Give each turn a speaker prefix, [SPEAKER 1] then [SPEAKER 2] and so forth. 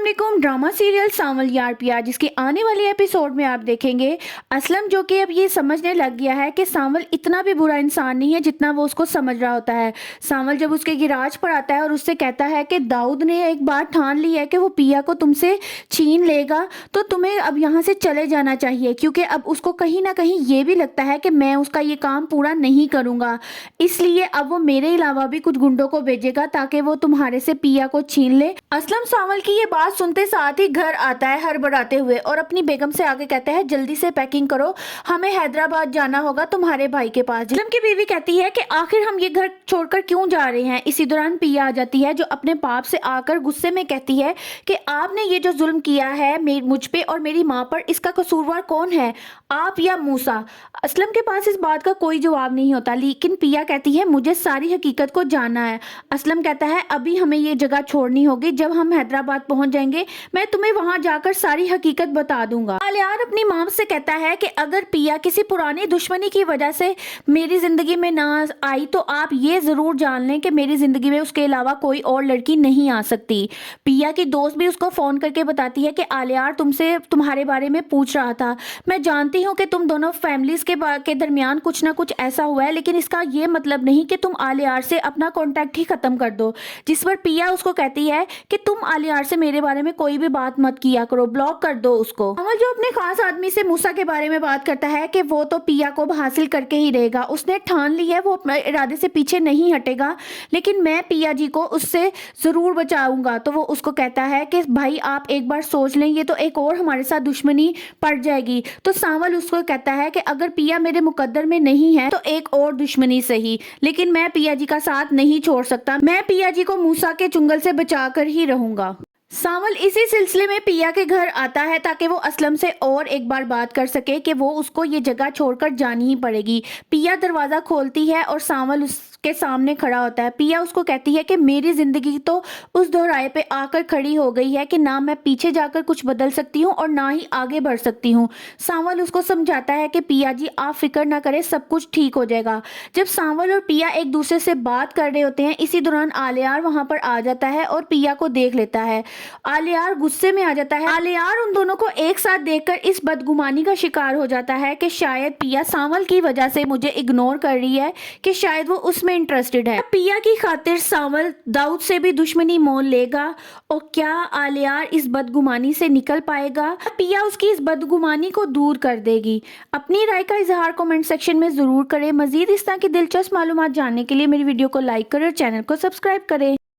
[SPEAKER 1] अस्सलाम drama serial सांवल यार प्यार जिसके आने वाले एपिसोड में आप देखेंगे असलम जो कि अब ये समझने लग गया है कि सांवल इतना भी बुरा इंसान नहीं है जितना वो उसको समझ रहा होता है। सांवल जब उसके गिराज पर आता है और उससे कहता है कि दाऊद ने एक बार ठान ली है कि वो पिया को तुमसे छीन लेगा, तो तुम्हें अब यहाँ से चले जाना चाहिए, क्योंकि अब उसको कहीं ना कहीं ये भी लगता है कि मैं उसका ये काम पूरा नहीं करूँगा, इसलिए अब वो मेरे अलावा भी कुछ गुंडों को भेजेगा ताकि वो तुम्हारे से पिया को छीन ले। असलम सांवल की ये बात सुनते साथ ही घर आता है हड़बड़ाते हुए और अपनी बेगम से आगे कहता है जल्दी से पैकिंग करो, हमें हैदराबाद जाना होगा तुम्हारे भाई के पास। असलम की बीवी कहती है कि आखिर हम ये घर छोड़कर क्यों जा रहे हैं। इसी दौरान पिया आ जाती है जो अपने बाप से आकर गुस्से में कहती है कि आपने ये जो जुल्म किया है मुझ पे और मेरी माँ पर, इसका कसूरवार कौन है, आप या मूसा। असलम के पास इस बात का कोई जवाब नहीं होता, लेकिन पिया कहती है मुझे सारी हकीकत को जानना है। असलम कहता है अभी हमें ये जगह छोड़नी होगी, जब हम हैदराबाद पहुंच जाएंगे मैं तुम्हें वहां जाकर सारी हकीकत बता दूंगा। आलियार अपनी माँ से कहता है कि अगर पिया किसी पुरानी दुश्मनी की वजह से मेरी जिंदगी में ना आई तो आप ये जरूर जान लें कि मेरी जिंदगी में उसके अलावा कोई और लड़की नहीं आ सकती। पिया की दोस्त भी उसको फोन करके बताती है कि आलियार तुमसे तुम्हारे बारे में पूछ रहा था, मैं जानती हूँ कि तुम दोनों फैमिलीज के दरमियान कुछ ना कुछ ऐसा हुआ है, लेकिन इसका ये मतलब नहीं कि तुम आलियार से अपना कॉन्टैक्ट ही खत्म कर दो। जिस पर पिया उसको कहती है कि तुम आलियार से मेरे बारे में कोई भी बात मत किया करो, ब्लॉक कर दो उसको। अमल जो अपने खास आदमी से मूसा के बारे में बात करता है कि वो तो पिया को हासिल करके ही रहेगा, उसने ठान ली है, वो अपने इरादे से पीछे नहीं हटेगा, लेकिन मैं पिया जी को उससे जरूर बचाऊंगा। तो वो उसको कहता है कि भाई आप एक बार सोच लें, ये तो एक और हमारे साथ दुश्मनी पड़ जाएगी। तो सांवल उसको कहता है कि अगर पिया मेरे मुकद्दर में नहीं है तो एक और दुश्मनी सही, लेकिन मैं पिया जी का साथ नहीं छोड़ सकता, मैं पिया जी को मूसा के चुंगल से बचाकर ही रहूंगा। सांवल इसी सिलसिले में पिया के घर आता है ताकि वो असलम से और एक बार बात कर सके कि वो उसको ये जगह छोड़कर जानी ही पड़ेगी। पिया दरवाज़ा खोलती है और सांवल उसके सामने खड़ा होता है। पिया उसको कहती है कि मेरी ज़िंदगी तो उस दोहराए पे आकर खड़ी हो गई है कि ना मैं पीछे जाकर कुछ बदल सकती हूँ और ना ही आगे बढ़ सकती हूँ। सांवल उसको समझाता है कि पिया जी आप फिक्र ना करें, सब कुछ ठीक हो जाएगा। जब सांवल और पिया एक दूसरे से बात कर रहे होते हैं, इसी दौरान आलियार वहाँ पर आ जाता है और पिया को देख लेता है। आलियार गुस्से में आ जाता है। आलियार उन दोनों को एक साथ देखकर इस बदगुमानी का शिकार हो जाता है कि शायद पिया सांवल की वजह से मुझे इग्नोर कर रही है, कि शायद वो उसमें इंटरेस्टेड है। पिया की खातिर सांवल दाऊद से भी दुश्मनी मोल लेगा और क्या आलियार इस बदगुमानी से निकल पाएगा? पिया उसकी इस बदगुमानी को दूर कर देगी? अपनी राय का इजहार कमेंट सेक्शन में जरूर करें। मजीद इस तरह की दिलचस्प मालूमात जानने के लिए मेरी वीडियो को लाइक करें और चैनल को सब्सक्राइब करें।